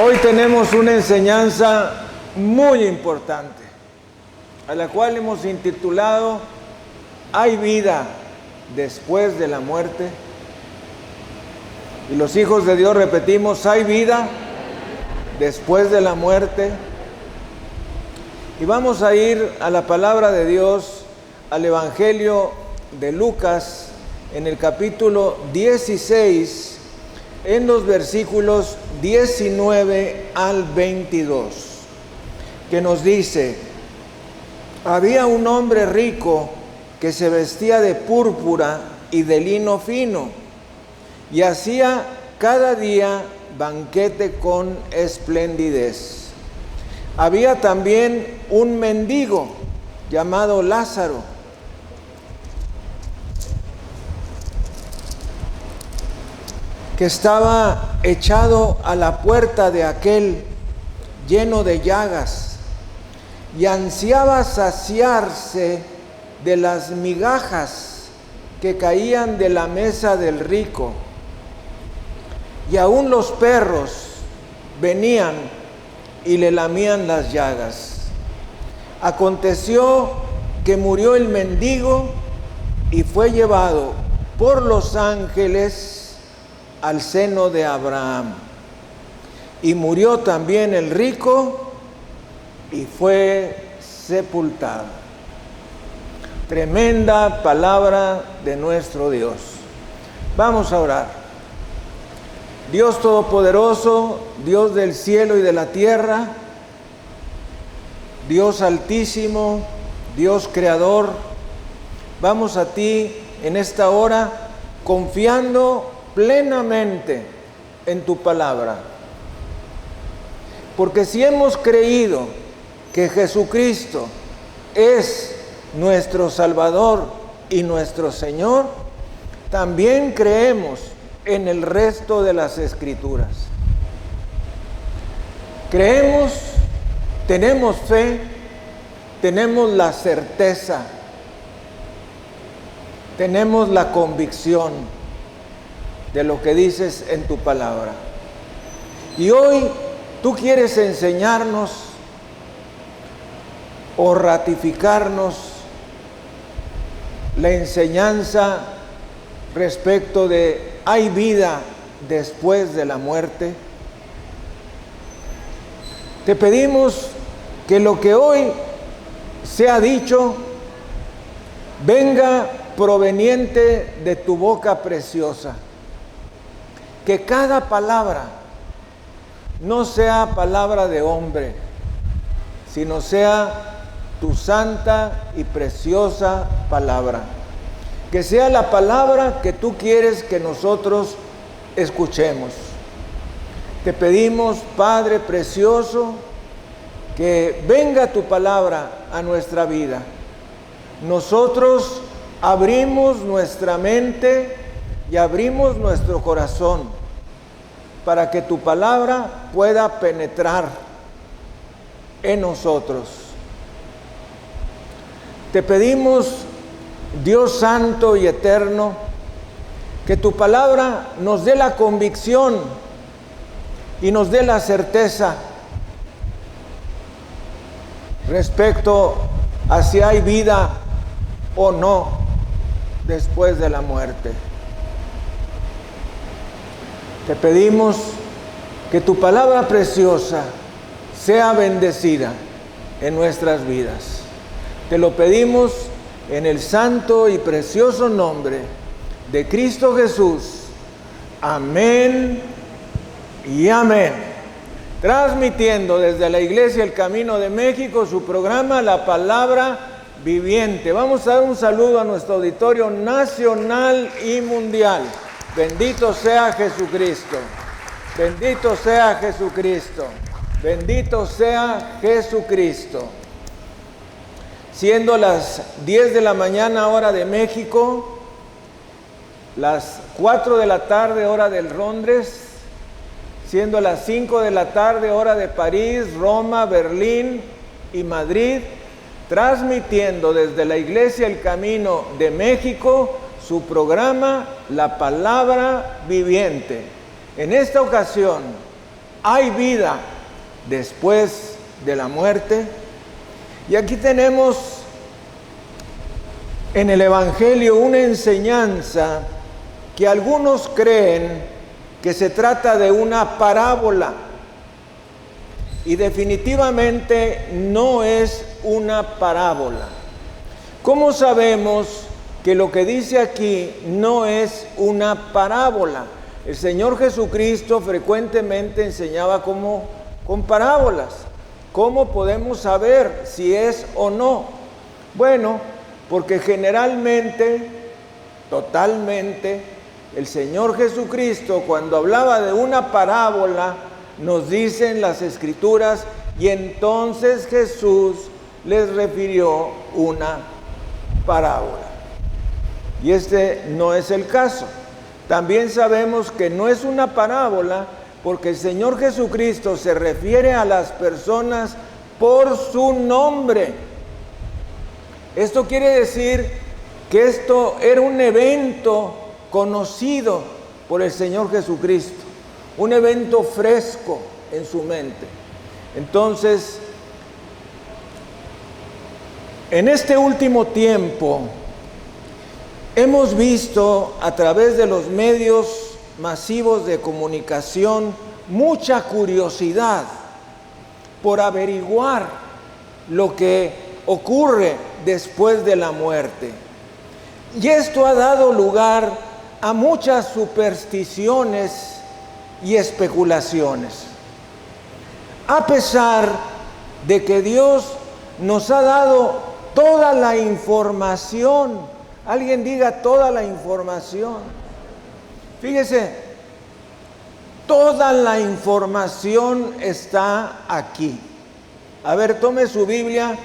Hoy tenemos una enseñanza muy importante, a la cual hemos intitulado ¿Hay vida después de la muerte? Y los hijos de Dios repetimos, ¿hay vida después de la muerte? Y vamos a ir a la palabra de Dios, al Evangelio de Lucas, en el capítulo 16, en los versículos 19 al 22, que nos dice: había un hombre rico que se vestía de púrpura y de lino fino, y hacía cada día banquete con esplendidez. Había también un mendigo llamado Lázaro, que estaba echado a la puerta de aquel, lleno de llagas, y ansiaba saciarse de las migajas que caían de la mesa del rico, y aún los perros venían y le lamían las llagas. Aconteció que murió el mendigo y fue llevado por los ángeles al seno de Abraham. Y murió también el rico y fue sepultado. Tremenda palabra de nuestro Dios. Vamos a orar. Dios Todopoderoso, Dios del cielo y de la tierra, Dios Altísimo, Dios Creador, vamos a ti en esta hora confiando plenamente en tu palabra. Porque si hemos creído que Jesucristo es nuestro Salvador y nuestro Señor, también creemos en el resto de las Escrituras. Creemos, tenemos fe, tenemos la certeza, tenemos la convicción de lo que dices en tu palabra. Y hoy tú quieres enseñarnos o ratificarnos la enseñanza respecto de ¿hay vida después de la muerte? Te pedimos que lo que hoy se ha dicho venga proveniente de tu boca preciosa. Que cada palabra no sea palabra de hombre, sino sea tu santa y preciosa palabra. Que sea la palabra que tú quieres que nosotros escuchemos. Te pedimos, Padre precioso, que venga tu palabra a nuestra vida. Nosotros abrimos nuestra mente y abrimos nuestro corazón para que tu palabra pueda penetrar en nosotros. Te pedimos, Dios santo y eterno, que tu palabra nos dé la convicción y nos dé la certeza respecto a si hay vida o no después de la muerte. Te pedimos que tu palabra preciosa sea bendecida en nuestras vidas. Te lo pedimos en el santo y precioso nombre de Cristo Jesús. Amén y amén. Transmitiendo desde la Iglesia El Camino de México su programa La Palabra Viviente. Vamos a dar un saludo a nuestro auditorio nacional y mundial. Bendito sea Jesucristo, bendito sea Jesucristo, bendito sea Jesucristo. Siendo las 10 de la mañana hora de México, las 4 de la tarde hora del Londres, siendo las 5 de la tarde hora de París, Roma, Berlín y Madrid, transmitiendo desde la Iglesia El Camino de México su programa La Palabra Viviente. En esta ocasión ¿hay vida después de la muerte? Y aquí tenemos en el Evangelio una enseñanza que algunos creen que se trata de una parábola, y definitivamente no es una parábola. ¿Cómo sabemos que lo que dice aquí no es una parábola? El Señor Jesucristo frecuentemente enseñaba con parábolas. ¿Cómo podemos saber si es o no? Bueno, porque generalmente, totalmente, el Señor Jesucristo, cuando hablaba de una parábola, nos dicen las Escrituras, y entonces Jesús les refirió una parábola. Y este no es el caso. También sabemos que no es una parábola porque el Señor Jesucristo se refiere a las personas por su nombre. Esto quiere decir que esto era un evento conocido por el Señor Jesucristo, un evento fresco en su mente. Entonces, en este último tiempo, hemos visto a través de los medios masivos de comunicación mucha curiosidad por averiguar lo que ocurre después de la muerte. Y esto ha dado lugar a muchas supersticiones y especulaciones. A pesar de que Dios nos ha dado toda la información, alguien diga toda la información. Fíjese, toda la información está aquí. A ver, tome su Biblia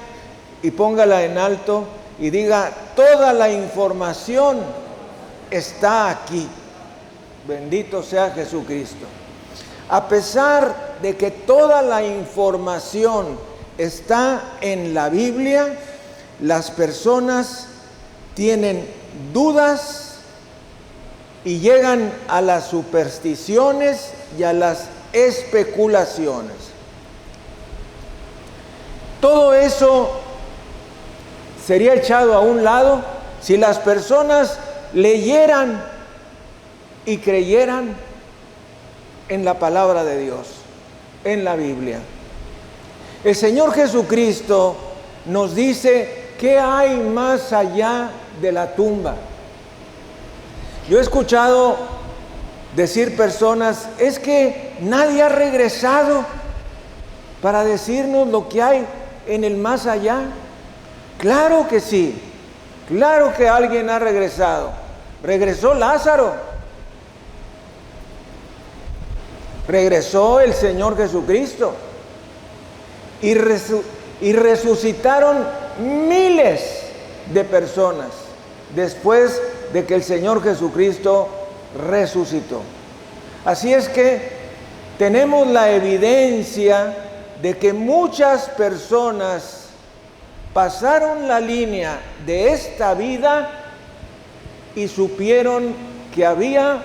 y póngala en alto y diga, toda la información está aquí. Bendito sea Jesucristo. A pesar de que toda la información está en la Biblia, las personas tienen dudas y llegan a las supersticiones y a las especulaciones. Todo eso sería echado a un lado si las personas leyeran y creyeran en la palabra de Dios, en la Biblia. El Señor Jesucristo nos dice qué hay más allá de la tumba. Yo he escuchado decir personas, es que nadie ha regresado para decirnos lo que hay en el más allá. Claro que sí, claro que alguien ha regresado. Regresó Lázaro, regresó el Señor Jesucristo y resucitaron miles de personas después de que el Señor Jesucristo resucitó. Así es que tenemos la evidencia de que muchas personas pasaron la línea de esta vida y supieron que había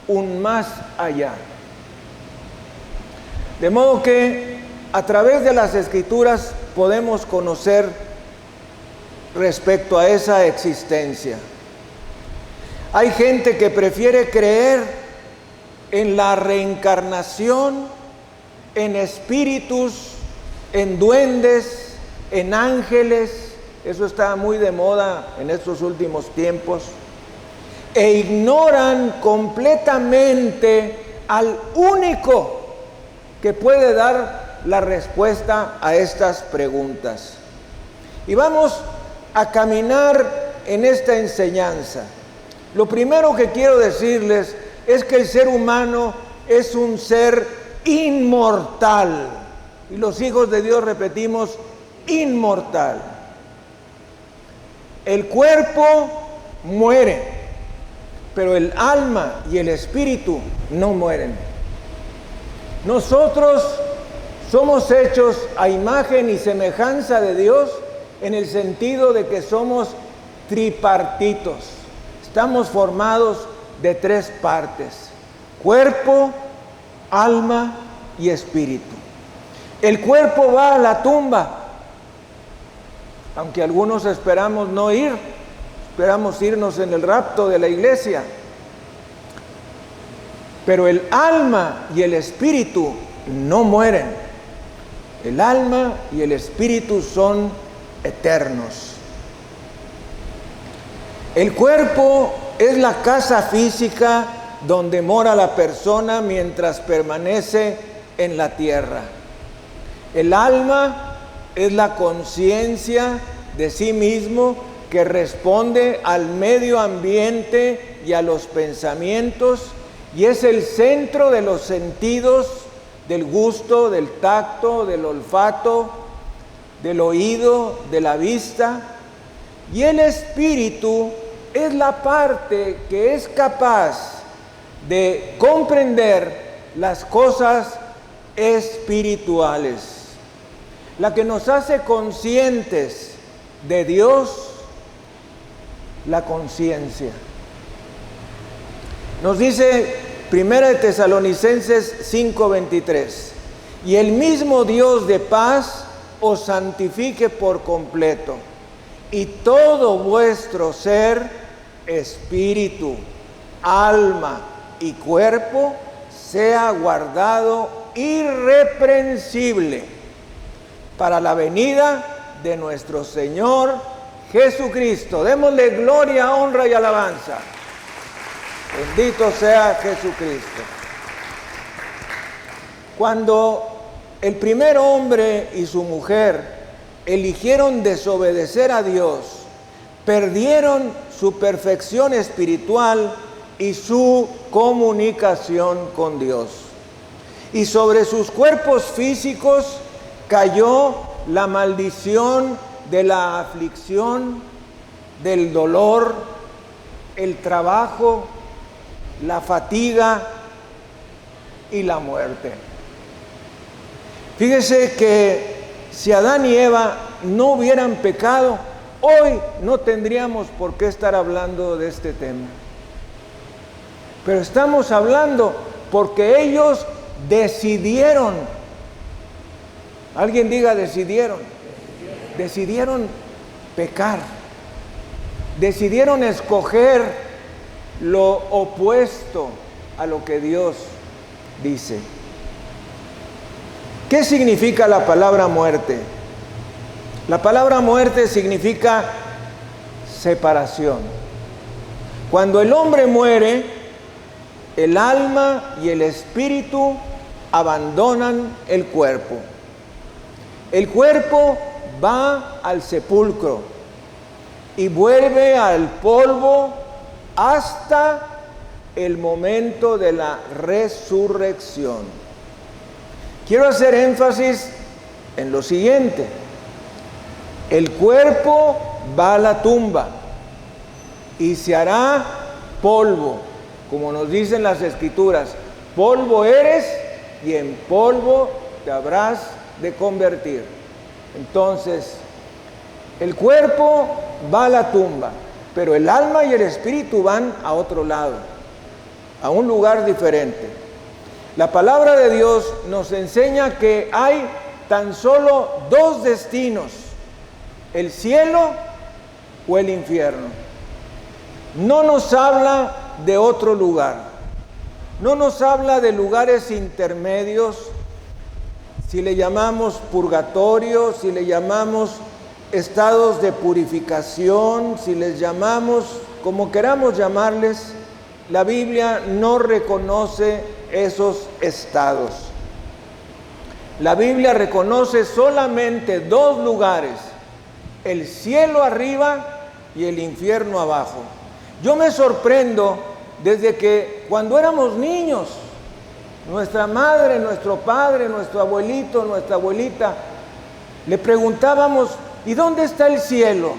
un más allá. De modo que a través de las Escrituras podemos conocer respecto a esa existencia. Hay gente que prefiere creer en la reencarnación, en espíritus, en duendes, en ángeles. Eso está muy de moda en estos últimos tiempos. E ignoran completamente al único que puede dar la respuesta a estas preguntas. Y vamos a caminar en esta enseñanza. Lo primero que quiero decirles es que el ser humano es un ser inmortal. Y los hijos de Dios repetimos, inmortal. El cuerpo muere, pero el alma y el espíritu no mueren. Nosotros somos hechos a imagen y semejanza de Dios en el sentido de que somos tripartitos. Estamos formados de tres partes: cuerpo, alma y espíritu. El cuerpo va a la tumba, aunque algunos esperamos no ir, esperamos irnos en el rapto de la iglesia. Pero el alma y el espíritu no mueren. El alma y el espíritu son eternos. El cuerpo es la casa física donde mora la persona mientras permanece en la tierra. El alma es la conciencia de sí mismo que responde al medio ambiente y a los pensamientos, y es el centro de los sentidos, del gusto, del tacto, del olfato, del oído, de la vista. Y el espíritu es la parte que es capaz de comprender las cosas espirituales, la que nos hace conscientes de Dios, la conciencia. Nos dice 1 Tesalonicenses 5:23, y el mismo Dios de paz os santifique por completo, y todo vuestro ser, espíritu, alma y cuerpo, sea guardado irreprensible para la venida de nuestro Señor Jesucristo. Démosle gloria, honra y alabanza. Bendito sea Jesucristo. Cuando el primer hombre y su mujer eligieron desobedecer a Dios, perdieron su perfección espiritual y su comunicación con Dios. Y sobre sus cuerpos físicos cayó la maldición de la aflicción, del dolor, el trabajo, la fatiga y la muerte. Fíjese que si Adán y Eva no hubieran pecado, hoy no tendríamos por qué estar hablando de este tema. Pero estamos hablando porque ellos decidieron. Alguien diga decidieron. Decidieron pecar. Decidieron escoger lo opuesto a lo que Dios dice. ¿Qué significa la palabra muerte? La palabra muerte significa separación. Cuando el hombre muere, el alma y el espíritu abandonan el cuerpo. El cuerpo va al sepulcro y vuelve al polvo hasta el momento de la resurrección. Quiero hacer énfasis en lo siguiente: el cuerpo va a la tumba y se hará polvo, como nos dicen las Escrituras: polvo eres y en polvo te habrás de convertir. Entonces, el cuerpo va a la tumba, pero el alma y el espíritu van a otro lado, a un lugar diferente. La palabra de Dios nos enseña que hay tan solo dos destinos: el cielo o el infierno. No nos habla de otro lugar, no nos habla de lugares intermedios, si le llamamos purgatorio, si le llamamos estados de purificación, si les llamamos como queramos llamarles. La Biblia no reconoce esos estados. La Biblia reconoce solamente dos lugares: el cielo arriba y el infierno abajo. Yo me sorprendo desde que cuando éramos niños, nuestra madre, nuestro padre, nuestro abuelito, nuestra abuelita, le preguntábamos: ¿y dónde está el cielo?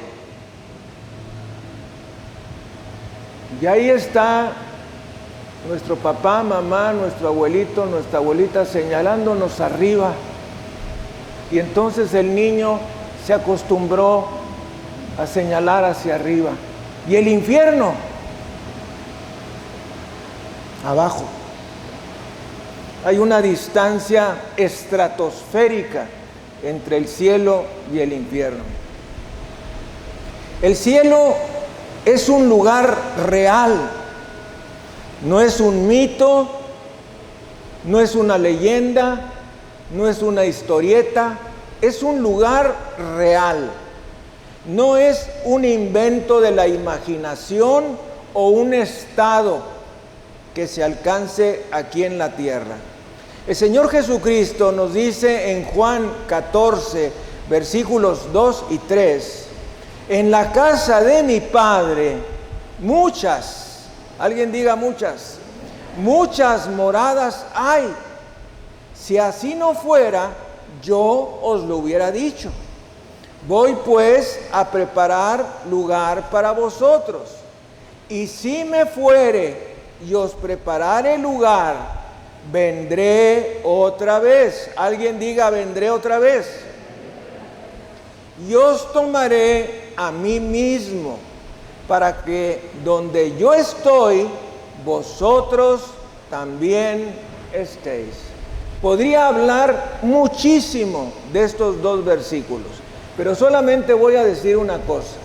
Y ahí está nuestro papá, mamá, nuestro abuelito, nuestra abuelita señalándonos arriba. Y entonces el niño se acostumbró a señalar hacia arriba. ¿Y el infierno? Abajo. Hay una distancia estratosférica entre el cielo y el infierno. El cielo es un lugar real, no es un mito, no es una leyenda, no es una historieta, es un lugar real. No es un invento de la imaginación o un estado que se alcance aquí en la tierra. El Señor Jesucristo nos dice en Juan 14, versículos 2 y 3, en la casa de mi Padre muchas, alguien diga muchas moradas hay. Si así no fuera, yo os lo hubiera dicho. Voy pues a preparar lugar para vosotros. Y si me fuere y os preparare lugar, vendré otra vez. Alguien diga, vendré otra vez. Y os tomaré a mí mismo, para que donde yo estoy, vosotros también estéis. Podría hablar muchísimo de estos dos versículos, pero solamente voy a decir una cosa.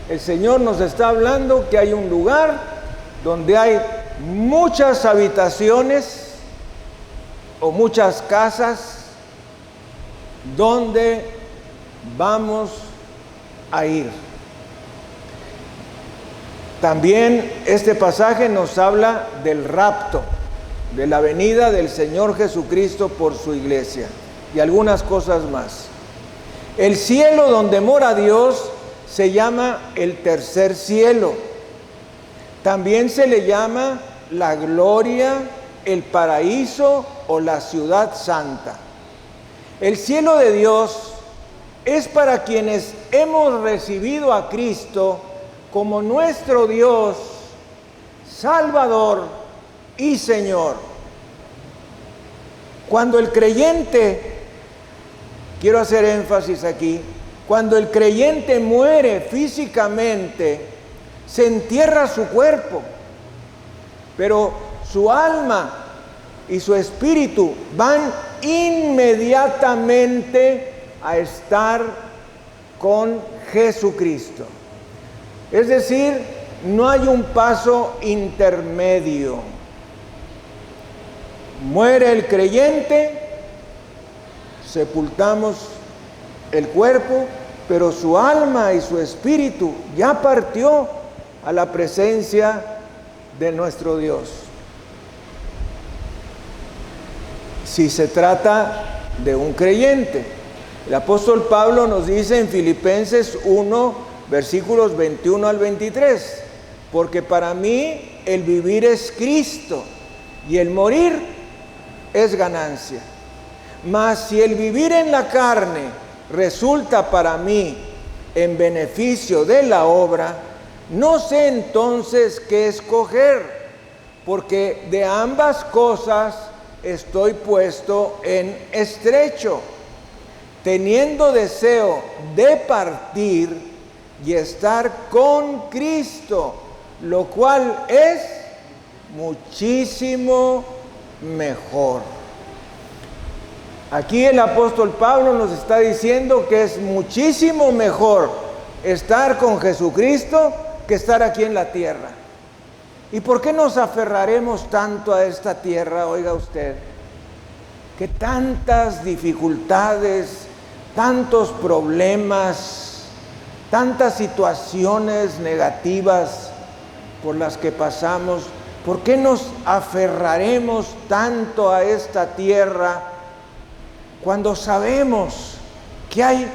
El Señor nos está hablando que hay un lugar donde hay muchas habitaciones o muchas casas donde vamos a ir. También este pasaje nos habla del rapto, de la venida del Señor Jesucristo por su iglesia y algunas cosas más. El cielo donde mora Dios se llama el tercer cielo. También se le llama la gloria, el paraíso o la ciudad santa. El cielo de Dios es para quienes hemos recibido a Cristo como nuestro Dios, Salvador y Señor. Cuando el creyente, quiero hacer énfasis aquí, cuando el creyente muere físicamente, se entierra su cuerpo, pero su alma y su espíritu van inmediatamente a estar con Jesucristo. Es decir, no hay un paso intermedio. Muere el creyente, sepultamos el cuerpo, pero su alma y su espíritu ya partió a la presencia de nuestro Dios. Si se trata de un creyente, el apóstol Pablo nos dice en Filipenses 1, versículos 21 al 23, porque para mí el vivir es Cristo y el morir es ganancia. Mas si el vivir en la carne resulta para mí en beneficio de la obra, no sé entonces qué escoger, porque de ambas cosas estoy puesto en estrecho, teniendo deseo de partir y estar con Cristo, lo cual es muchísimo mejor. Aquí el apóstol Pablo nos está diciendo que es muchísimo mejor estar con Jesucristo que estar aquí en la tierra. ¿Y por qué nos aferraremos tanto a esta tierra? Oiga usted, que tantas dificultades, tantos problemas, tantas situaciones negativas por las que pasamos, ¿por qué nos aferraremos tanto a esta tierra cuando sabemos que hay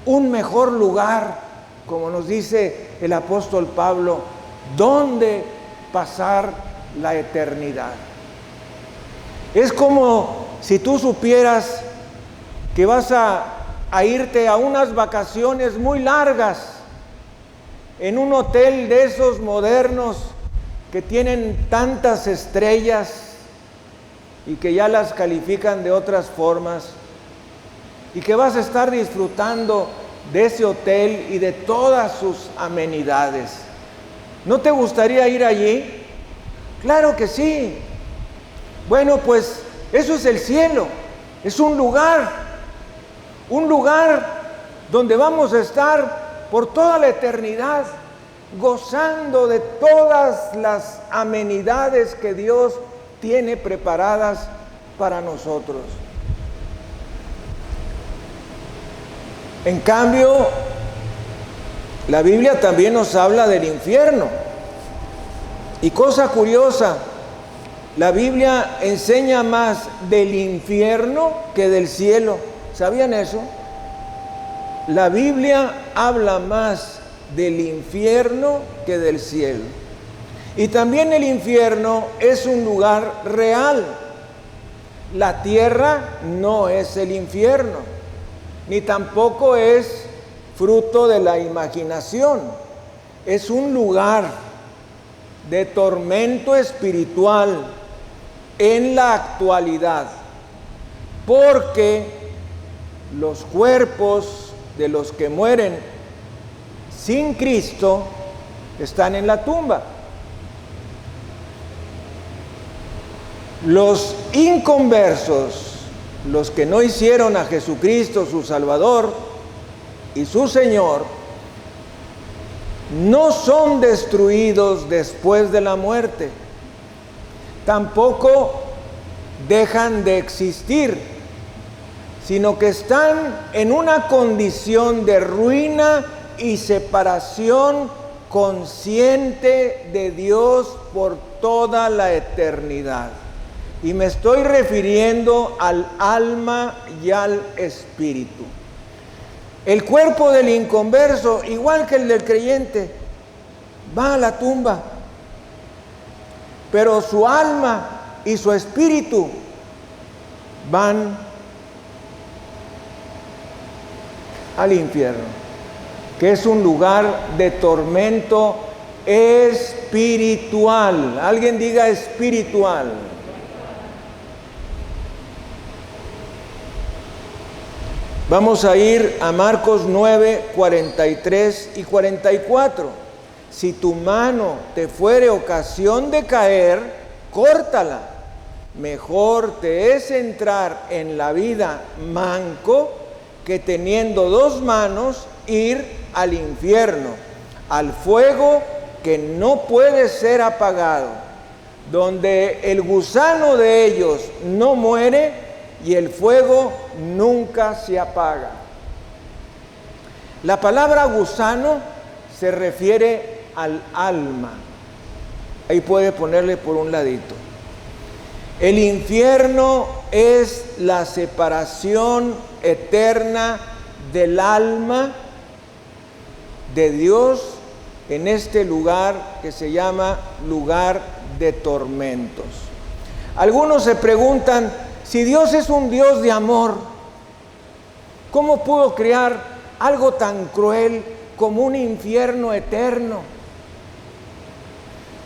un mejor lugar, como nos dice el apóstol Pablo, donde pasar la eternidad? Es como si tú supieras que vas a irte a unas vacaciones muy largas en un hotel de esos modernos que tienen tantas estrellas y que ya las califican de otras formas, y que vas a estar disfrutando de ese hotel y de todas sus amenidades. ¿No te gustaría ir allí? Claro que sí. Bueno, pues Eso es el cielo. Es un lugar donde vamos a estar por toda la eternidad, gozando de todas las amenidades que Dios tiene preparadas para nosotros. En cambio, la Biblia también nos habla del infierno. Y cosa curiosa, la Biblia enseña más del infierno que del cielo. ¿Sabían eso? La Biblia habla más del infierno que del cielo. Y también el infierno es un lugar real. La tierra no es el infierno, ni tampoco es fruto de la imaginación. Es un lugar de tormento espiritual en la actualidad, porque los cuerpos de los que mueren sin Cristo están en la tumba. Los inconversos, los que no hicieron a Jesucristo su Salvador y su Señor, no son destruidos después de la muerte, tampoco dejan de existir, sino que están en una condición de ruina y separación consciente de Dios por toda la eternidad. Y me estoy refiriendo al alma y al espíritu. El cuerpo del inconverso, igual que el del creyente, va a la tumba, pero su alma y su espíritu van al infierno, que es un lugar de tormento espiritual. Alguien diga espiritual. Vamos a ir a Marcos 9, 43 y 44. Si tu mano te fuere ocasión de caer, córtala. Mejor te es entrar en la vida manco que teniendo dos manos ir al infierno, al fuego que no puede ser apagado, donde el gusano de ellos no muere y el fuego nunca se apaga. La palabra gusano se refiere al alma. Ahí puede ponerle por un ladito. El infierno es la separación eterna del alma de Dios en este lugar que se llama lugar de tormentos. Algunos se preguntan, si Dios es un Dios de amor, ¿cómo pudo crear algo tan cruel como un infierno eterno?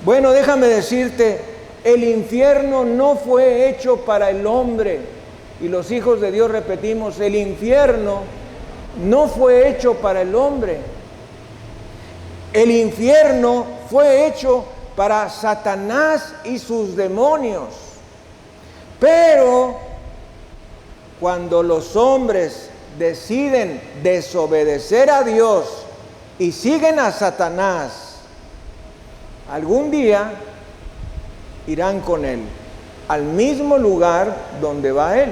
Bueno, déjame decirte, el infierno no fue hecho para el hombre. Y los hijos de Dios repetimos, el infierno no fue hecho para el hombre. El infierno fue hecho para Satanás y sus demonios. Pero cuando los hombres deciden desobedecer a Dios y siguen a Satanás, algún día irán con él al mismo lugar donde va él.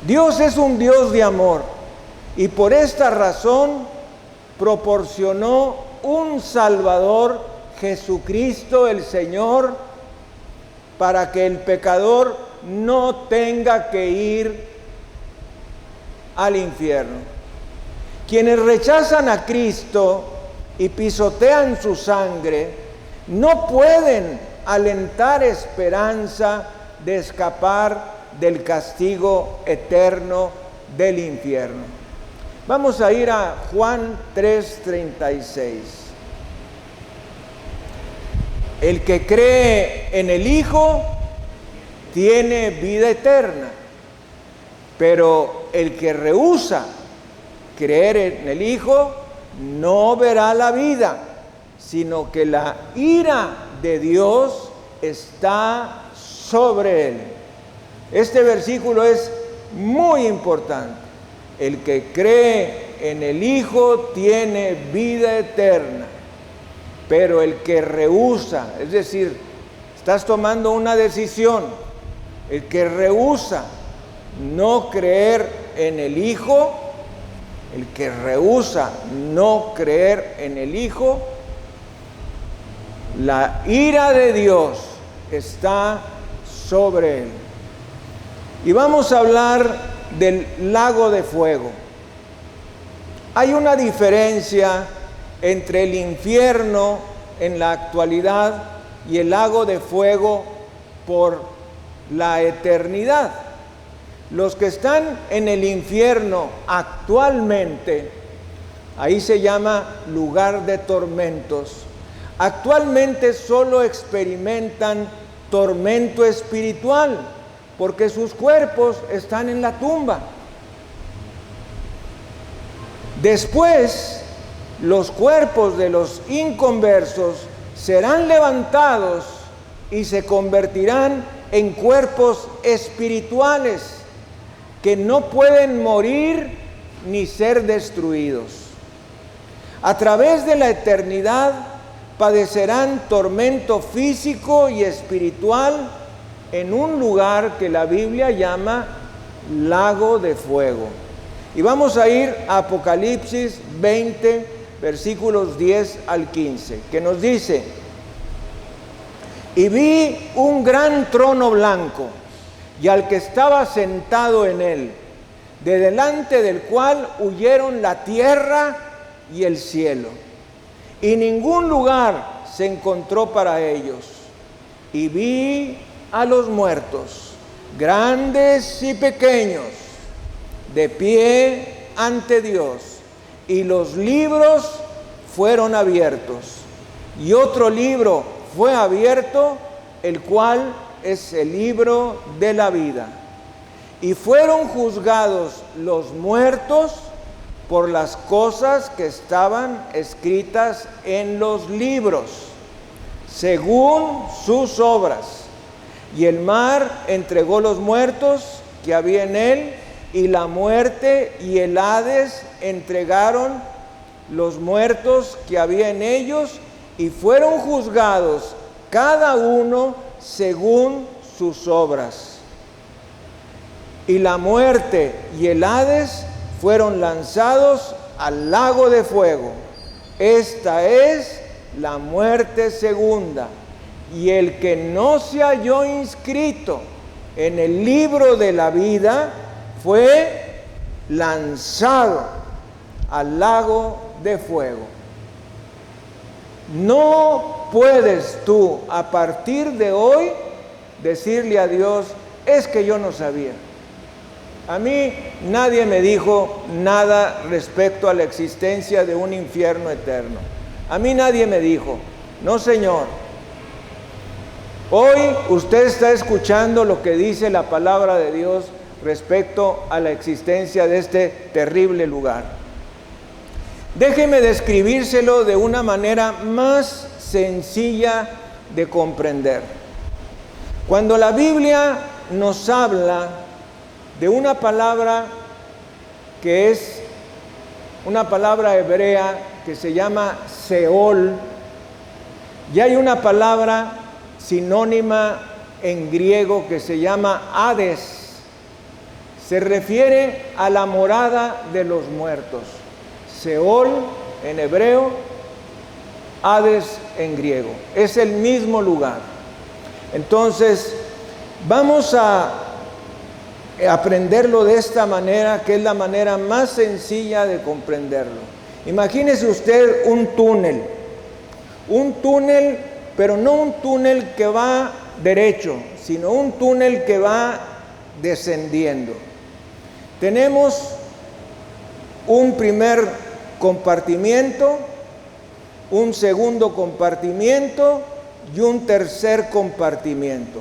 Dios es un Dios de amor y por esta razón proporcionó un Salvador, Jesucristo el Señor, para que el pecador no tenga que ir al infierno. Quienes rechazan a Cristo y pisotean su sangre, no pueden alentar esperanza de escapar del castigo eterno del infierno. Vamos a ir a Juan 3:36. El que cree en el Hijo tiene vida eterna, pero el que rehúsa creer en el Hijo no verá la vida, sino que la ira de Dios está sobre él. Este versículo es muy importante. El que cree en el Hijo tiene vida eterna, pero el que rehúsa, es decir, estás tomando una decisión, el que rehúsa no creer en el Hijo, el que rehúsa no creer en el Hijo, la ira de Dios está sobre él. Y vamos a hablar del lago de fuego. Hay una diferencia entre el infierno en la actualidad y el lago de fuego por la eternidad. Los que están en el infierno actualmente, ahí se llama lugar de tormentos, actualmente solo experimentan tormento espiritual, porque sus cuerpos están en la tumba. Después, los cuerpos de los inconversos serán levantados y se convertirán en cuerpos espirituales que no pueden morir ni ser destruidos. A través de la eternidad padecerán tormento físico y espiritual en un lugar que la Biblia llama lago de fuego. Y vamos a ir a Apocalipsis 20, versículos 10 al 15, que nos dice: y vi un gran trono blanco, y al que estaba sentado en él, de delante del cual huyeron la tierra y el cielo, y ningún lugar se encontró para ellos. Y vi a los muertos, grandes y pequeños, de pie ante Dios, y los libros fueron abiertos, y otro libro fue abierto, el cual es el libro de la vida. Y fueron juzgados los muertos por las cosas que estaban escritas en los libros, según sus obras. Y el mar entregó los muertos que había en él, y la muerte y el Hades entregaron los muertos que había en ellos, y fueron juzgados cada uno según sus obras. Y la muerte y el Hades fueron lanzados al lago de fuego. Esta es la muerte segunda. Y el que no se halló inscrito en el libro de la vida fue lanzado al lago de fuego. No puedes tú a partir de hoy decirle a Dios: es que yo no sabía. A mí nadie me dijo nada respecto a la existencia de un infierno eterno. A mí nadie me dijo. No, Señor. Hoy usted está escuchando lo que dice la palabra de Dios respecto a la existencia de este terrible lugar. Déjeme describírselo de una manera más sencilla de comprender. Cuando la Biblia nos habla de una palabra que es una palabra hebrea que se llama Seol, y hay una palabra sinónima en griego que se llama Hades. Se refiere a la morada de los muertos. Seol en hebreo, Hades en griego. Es el mismo lugar. Entonces, vamos a aprenderlo de esta manera, que es la manera más sencilla de comprenderlo. Imagínese usted un túnel, pero no un túnel que va derecho, sino un túnel que va descendiendo. Tenemos un primer compartimiento, un segundo compartimiento y un tercer compartimiento,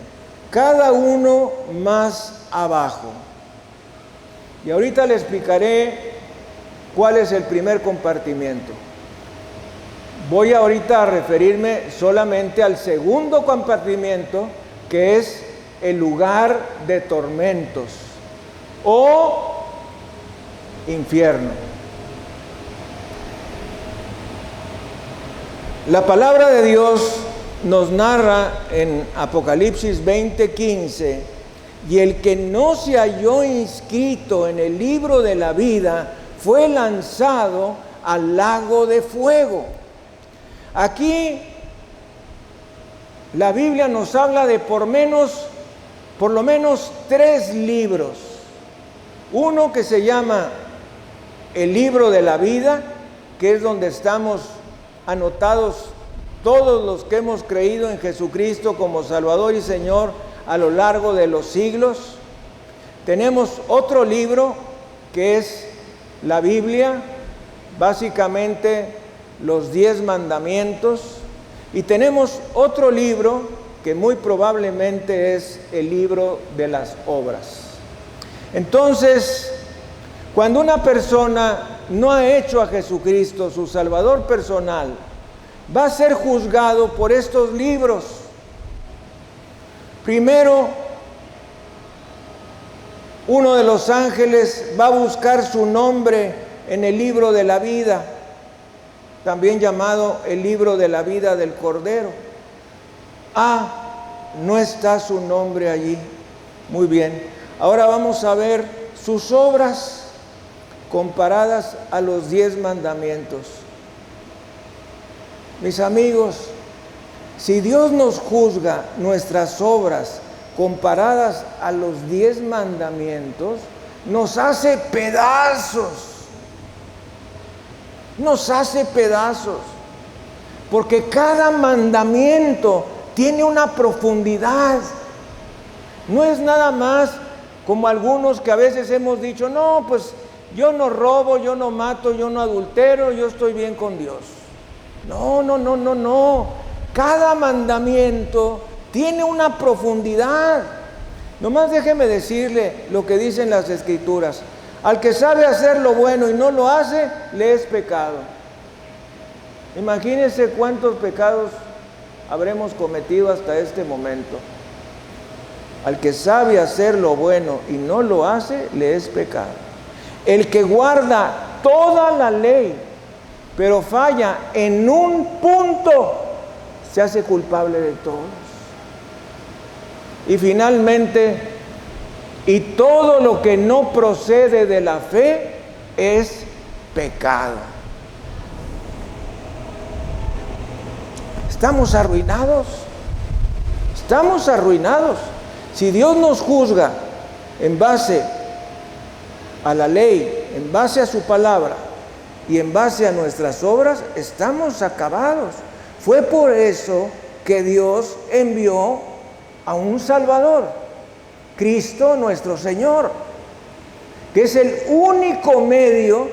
cada uno más abajo. Y ahorita le explicaré cuál es el primer compartimiento. Voy ahorita a referirme solamente al segundo compartimiento, que es el lugar de tormentos o infierno. La palabra de Dios nos narra en Apocalipsis 20:15: y el que no se halló inscrito en el libro de la vida fue lanzado al lago de fuego. Aquí la Biblia nos habla de por lo menos 3 libros. Uno que se llama el libro de la vida, que es donde estamos anotados todos los que hemos creído en Jesucristo como Salvador y Señor a lo largo de los siglos. Tenemos otro libro que es la Biblia, básicamente los 10 mandamientos, y tenemos otro libro que muy probablemente es el libro de las obras. Entonces, cuando una persona no ha hecho a Jesucristo su Salvador personal, va a ser juzgado por estos libros. Primero, uno de los ángeles va a buscar su nombre en el libro de la vida, también llamado el libro de la vida del Cordero. No está su nombre allí. Muy bien. Ahora vamos a ver sus obras comparadas a los 10 mandamientos. Mis amigos, si Dios nos juzga nuestras obras comparadas a los 10 mandamientos, nos hace pedazos. Nos hace pedazos. Porque cada mandamiento tiene una profundidad. No es nada más como algunos que a veces hemos dicho: no, pues yo no robo, yo no mato, yo no adultero, yo estoy bien con Dios. No. Cada mandamiento tiene una profundidad. Nomás déjeme decirle lo que dicen las Escrituras: al que sabe hacer lo bueno y no lo hace, le es pecado. Imagínense cuántos pecados habremos cometido hasta este momento. Al que sabe hacer lo bueno y no lo hace, le es pecado. El que guarda toda la ley, pero falla en un punto, se hace culpable de todos. Y finalmente, y todo lo que no procede de la fe es pecado. Estamos arruinados. Estamos arruinados. Si Dios nos juzga en base a la ley, en base a su palabra y en base a nuestras obras, estamos acabados. Fue por eso que Dios envió a un Salvador, Cristo nuestro Señor, que es el único medio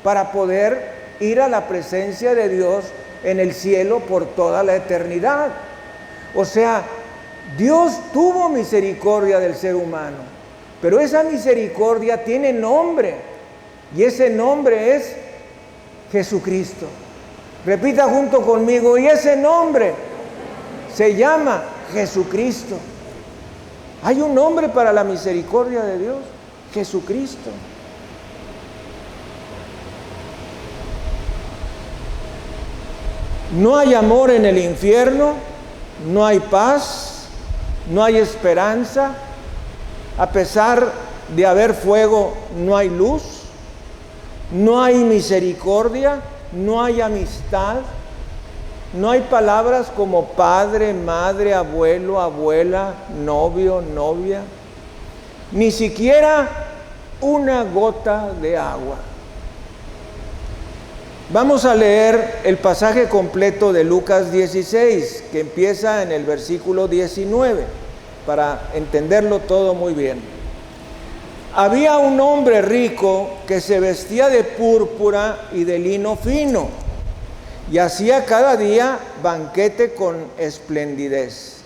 para poder ir a la presencia de Dios en el cielo por toda la eternidad. O sea, Dios tuvo misericordia del ser humano, pero esa misericordia tiene nombre, y ese nombre es Jesucristo. Repita junto conmigo: y ese nombre se llama Jesucristo. Hay un nombre para la misericordia de Dios: Jesucristo. No hay amor en el infierno, no hay paz, no hay esperanza. A pesar de haber fuego, no hay luz, no hay misericordia, no hay amistad, no hay palabras como padre, madre, abuelo, abuela, novio, novia, ni siquiera una gota de agua. Vamos a leer el pasaje completo de Lucas 16, que empieza en el versículo 19, para entenderlo todo muy bien. Había un hombre rico que se vestía de púrpura y de lino fino, y hacía cada día banquete con esplendidez.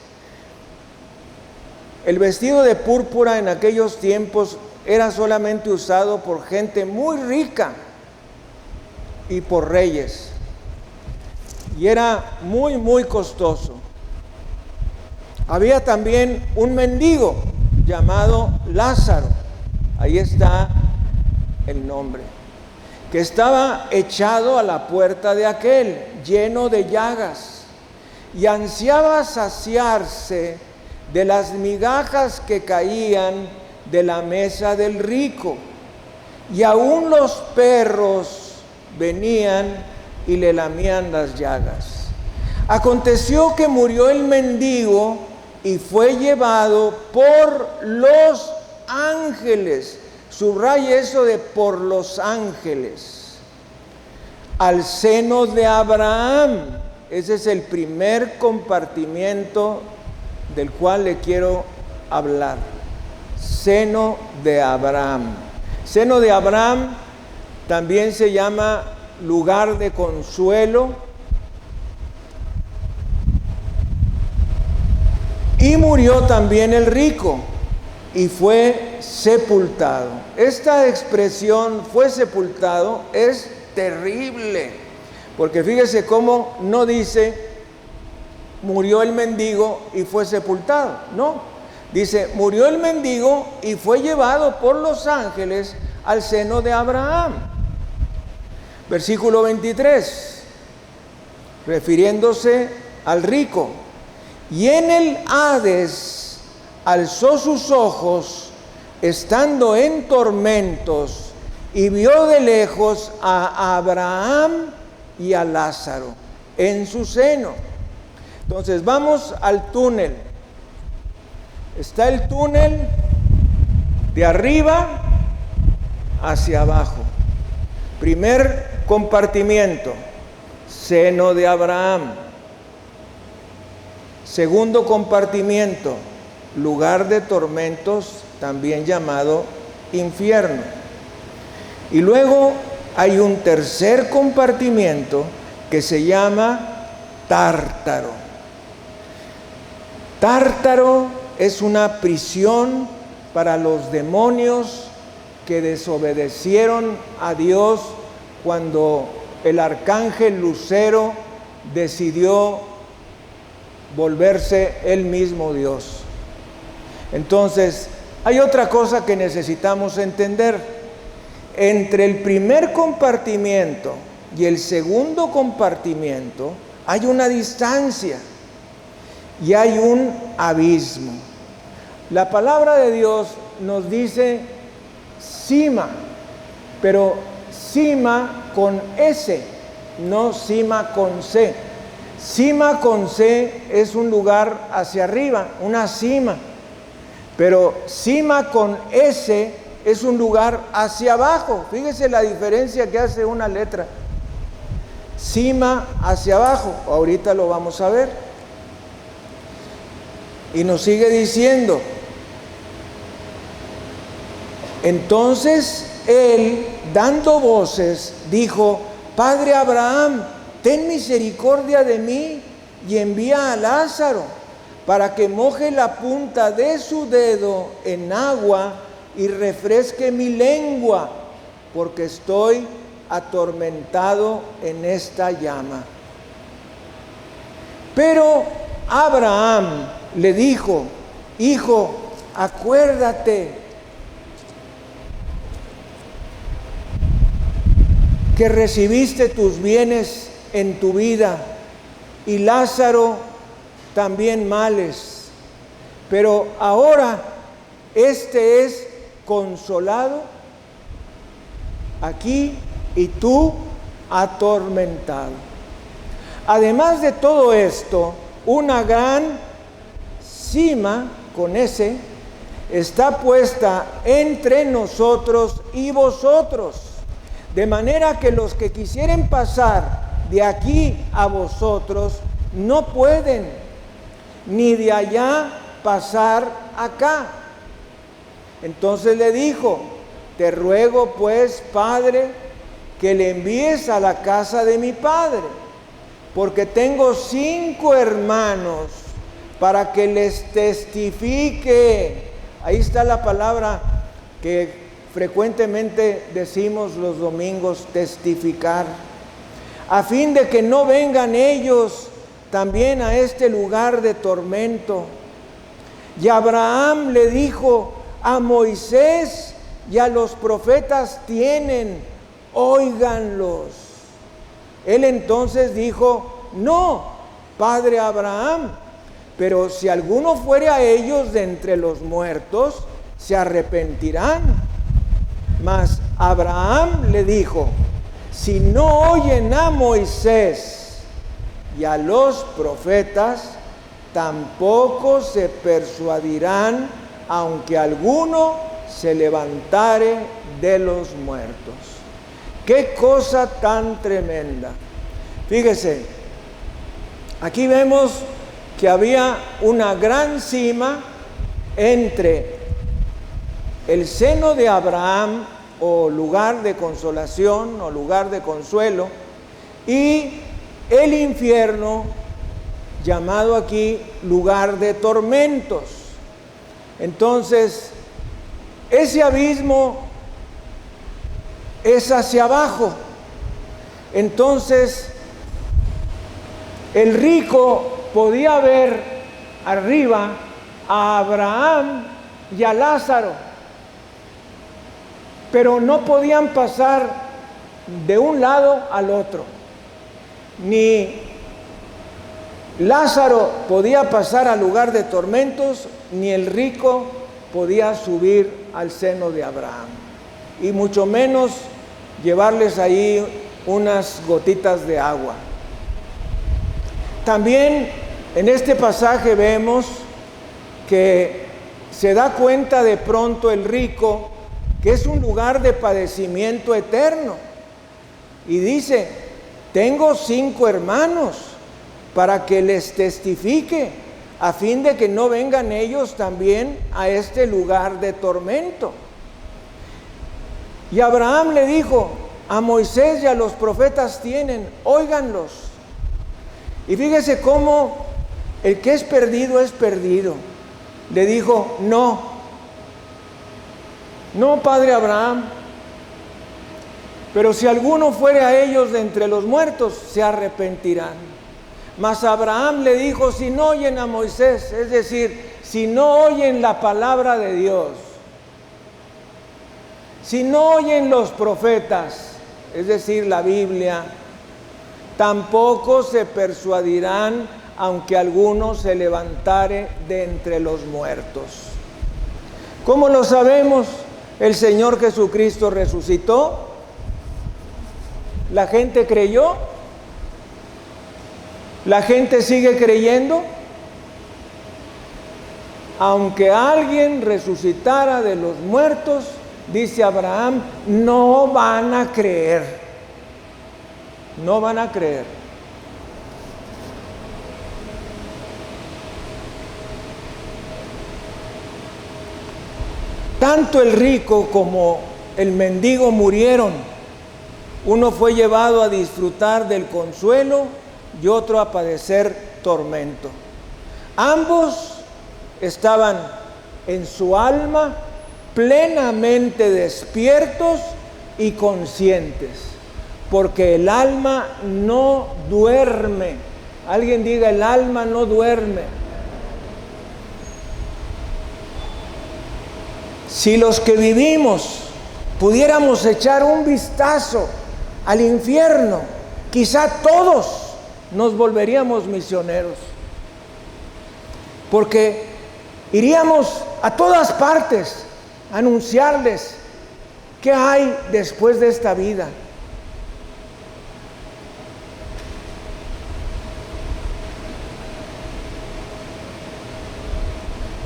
El vestido de púrpura en aquellos tiempos era solamente usado por gente muy rica y por reyes, y era muy, muy costoso. Había también un mendigo llamado Lázaro, ahí está el nombre, que estaba echado a la puerta de aquel, lleno de llagas, y ansiaba saciarse de las migajas que caían de la mesa del rico, y aún los perros venían y le lamían las llagas. Aconteció que murió el mendigo y fue llevado por los ángeles. Subraya eso de por los ángeles, al seno de Abraham. Ese es el primer compartimiento del cual le quiero hablar. Seno de Abraham. Seno de Abraham también se llama lugar de consuelo. Y murió también el rico y fue sepultado. Esta expresión fue sepultado es terrible, porque fíjese cómo no dice murió el mendigo y fue sepultado, no, dice murió el mendigo y fue llevado por los ángeles al seno de Abraham. Versículo 23, refiriéndose al rico: y en el Hades alzó sus ojos, estando en tormentos, y vio de lejos a Abraham y a Lázaro en su seno. Entonces vamos al túnel. Está el túnel de arriba hacia abajo. Primer compartimiento, seno de Abraham. Segundo compartimiento, lugar de tormentos, también llamado infierno. Y luego hay un tercer compartimiento que se llama Tártaro. Tártaro es una prisión para los demonios que desobedecieron a Dios cuando el arcángel Lucero decidió volverse él mismo Dios. Entonces, hay otra cosa que necesitamos entender. Entre el primer compartimiento y el segundo compartimiento hay una distancia y hay un abismo. La palabra de Dios nos dice cima, pero cima con S, no cima con C. Cima con C es un lugar hacia arriba, una cima, pero cima con S es un lugar hacia abajo. Fíjese la diferencia que hace una letra. Cima hacia abajo, ahorita lo vamos a ver. Y nos sigue diciendo: entonces él, dando voces, dijo: Padre Abraham, ten misericordia de mí y envía a Lázaro para que moje la punta de su dedo en agua y refresque mi lengua, porque estoy atormentado en esta llama. Pero Abraham le dijo: Hijo, acuérdate que recibiste tus bienes en tu vida y Lázaro también males, pero ahora este es consolado aquí y tú atormentado. Además de todo esto, una gran cima con S está puesta entre nosotros y vosotros, de manera que los que quisieren pasar de aquí a vosotros no pueden, ni de allá pasar acá. Entonces le dijo: te ruego pues, Padre, que le envíes a la casa de mi padre, porque tengo 5 hermanos, para que les testifique. Ahí está la palabra que frecuentemente decimos los domingos: testificar, a fin de que no vengan ellos también a este lugar de tormento. Y Abraham le dijo: a Moisés y a los profetas tienen, óiganlos. Él entonces dijo: no, padre Abraham, pero si alguno fuere a ellos de entre los muertos, se arrepentirán. Mas Abraham le dijo: si no oyen a Moisés y a los profetas, tampoco se persuadirán, aunque alguno se levantare de los muertos. ¡Qué cosa tan tremenda! Fíjese, aquí vemos que había una gran cima entre el seno de Abraham, o lugar de consolación, o lugar de consuelo, y el infierno, llamado aquí lugar de tormentos. Entonces, ese abismo es hacia abajo. Entonces, el rico podía ver arriba a Abraham y a Lázaro, pero no podían pasar de un lado al otro. Ni Lázaro podía pasar al lugar de tormentos, ni el rico podía subir al seno de Abraham, y mucho menos llevarles ahí unas gotitas de agua. También en este pasaje vemos que se da cuenta de pronto el rico que es un lugar de padecimiento eterno, y dice: tengo 5 hermanos para que les testifique, a fin de que no vengan ellos también a este lugar de tormento. Y Abraham le dijo: a Moisés y a los profetas tienen, óiganlos. Y fíjese cómo el que es perdido es perdido. Le dijo: no, padre Abraham, pero si alguno fuere a ellos de entre los muertos, se arrepentirán. Mas Abraham le dijo: si no oyen a Moisés, es decir, si no oyen la palabra de Dios, si no oyen los profetas, es decir, la Biblia, tampoco se persuadirán, aunque alguno se levantare de entre los muertos. ¿Cómo lo sabemos? El Señor Jesucristo resucitó, la gente creyó, la gente sigue creyendo. Aunque alguien resucitara de los muertos, dice Abraham, no van a creer. No van a creer. Tanto el rico como el mendigo murieron. Uno fue llevado a disfrutar del consuelo y otro a padecer tormento. Ambos estaban en su alma plenamente despiertos y conscientes, porque el alma no duerme. Alguien diga: el alma no duerme. Si los que vivimos pudiéramos echar un vistazo al infierno, quizá todos nos volveríamos misioneros, porque iríamos a todas partes a anunciarles qué hay después de esta vida.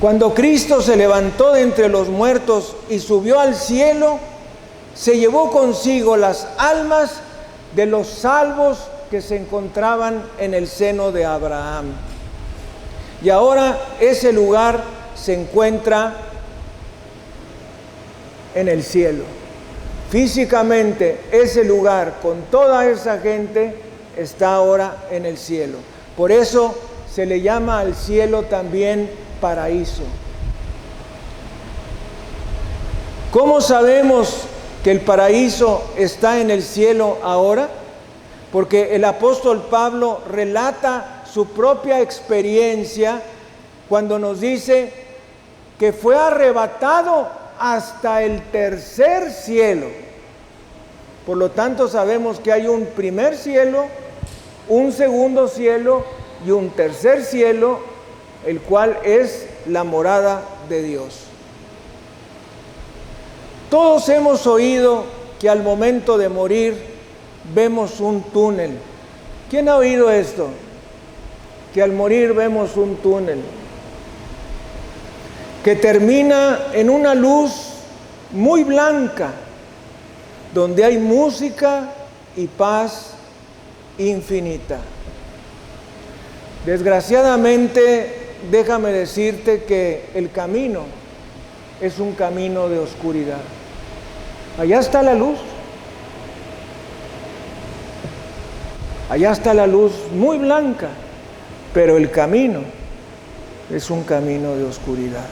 Cuando Cristo se levantó de entre los muertos y subió al cielo, se llevó consigo las almas de los salvos que se encontraban en el seno de Abraham. Y ahora ese lugar se encuentra en el cielo. Físicamente ese lugar con toda esa gente está ahora en el cielo. Por eso se le llama al cielo también paraíso. ¿Cómo sabemos que el paraíso está en el cielo ahora? Porque el apóstol Pablo relata su propia experiencia cuando nos dice que fue arrebatado hasta el tercer cielo. Por lo tanto, sabemos que hay un primer cielo, un segundo cielo y un tercer cielo, el cual es la morada de Dios. Todos hemos oído que al momento de morir vemos un túnel. ¿Quién ha oído esto? Que al morir vemos un túnel que termina en una luz muy blanca, donde hay música y paz infinita. Desgraciadamente, déjame decirte que el camino es un camino de oscuridad. Allá está la luz. Allá está la luz muy blanca, pero el camino es un camino de oscuridad.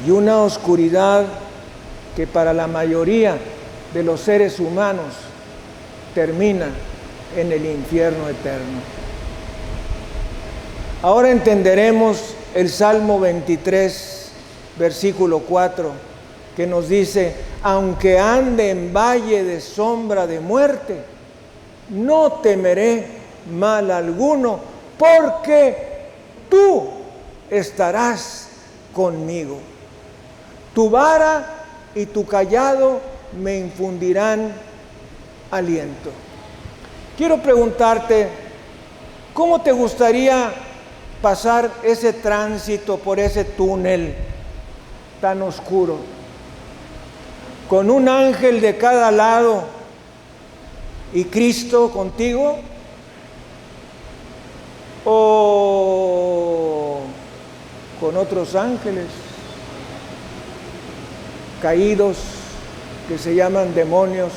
Y una oscuridad que para la mayoría de los seres humanos termina en el infierno eterno. Ahora entenderemos el Salmo 23, versículo 4, que nos dice: aunque ande en valle de sombra de muerte, no temeré mal alguno, porque tú estarás conmigo. Tu vara y tu cayado me infundirán aliento. Quiero preguntarte, ¿cómo te gustaría pasar ese tránsito por ese túnel tan oscuro? ¿Con un ángel de cada lado y Cristo contigo? ¿O con otros ángeles caídos que se llaman demonios,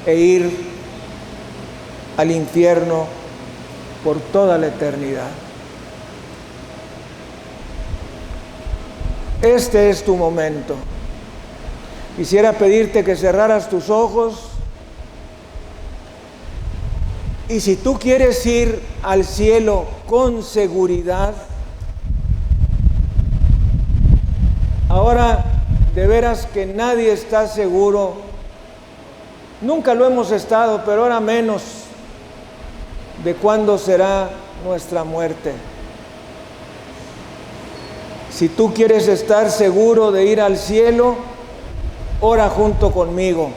e ir al infierno por toda la eternidad? Este es tu momento. Quisiera pedirte que cerraras tus ojos, y si tú quieres ir al cielo con seguridad, ahora de veras que nadie está seguro. Nunca lo hemos estado, pero ahora menos, de cuándo será nuestra muerte. Si tú quieres estar seguro de ir al cielo, ora junto conmigo,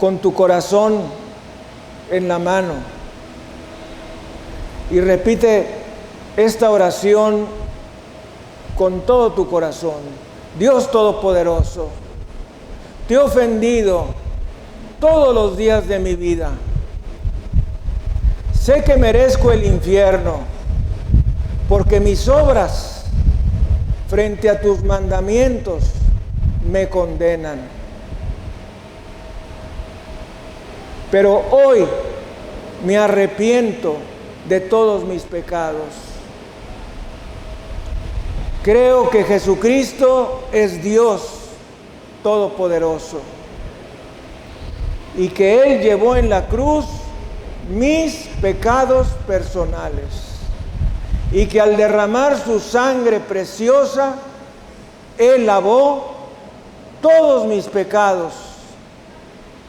con tu corazón en la mano, y repite esta oración con todo tu corazón. Dios Todopoderoso, te he ofendido todos los días de mi vida. Sé que merezco el infierno, porque mis obras frente a tus mandamientos me condenan. Pero hoy me arrepiento de todos mis pecados. Creo que Jesucristo es Dios Todopoderoso y que Él llevó en la cruz mis pecados personales, y que al derramar su sangre preciosa, Él lavó todos mis pecados,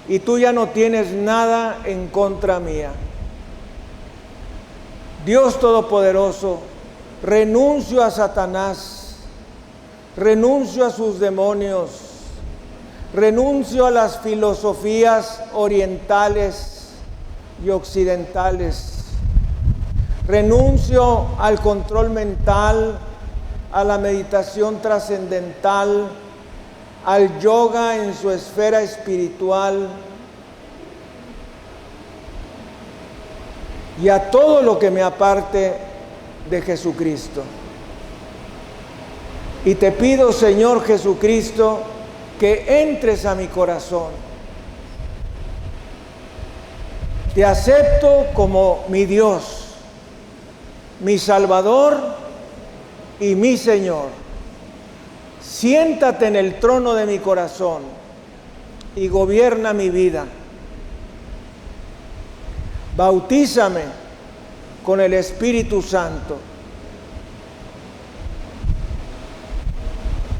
y tú ya no tienes nada en contra mía. Dios Todopoderoso, renuncio a Satanás, renuncio a sus demonios, renuncio a las filosofías orientales y occidentales, renuncio al control mental, a la meditación trascendental, al yoga en su esfera espiritual y a todo lo que me aparte de Jesucristo. Y te pido, Señor Jesucristo, que entres a mi corazón. Te acepto como mi Dios, mi Salvador y mi Señor. Siéntate en el trono de mi corazón y gobierna mi vida. Bautízame con el Espíritu Santo.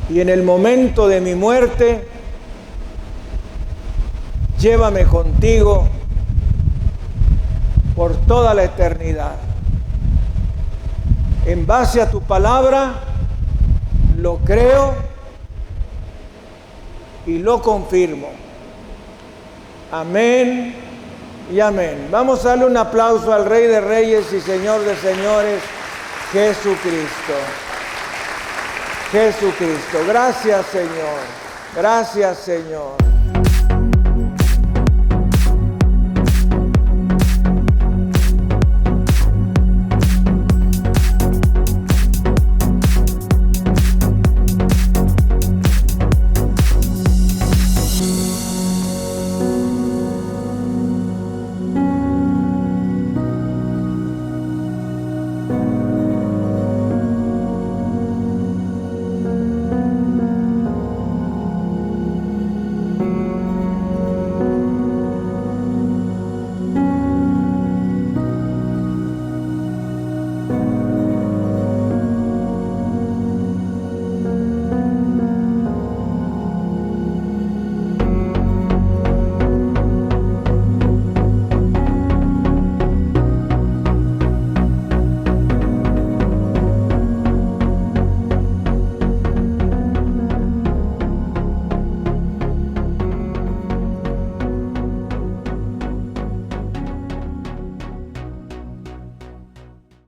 Y en el momento de mi muerte, llévame contigo por toda la eternidad. En base a tu palabra, lo creo y lo confirmo. Amén y amén. Vamos a darle un aplauso al Rey de Reyes y Señor de Señores, Jesucristo. Jesucristo. Gracias, Señor. Gracias, Señor.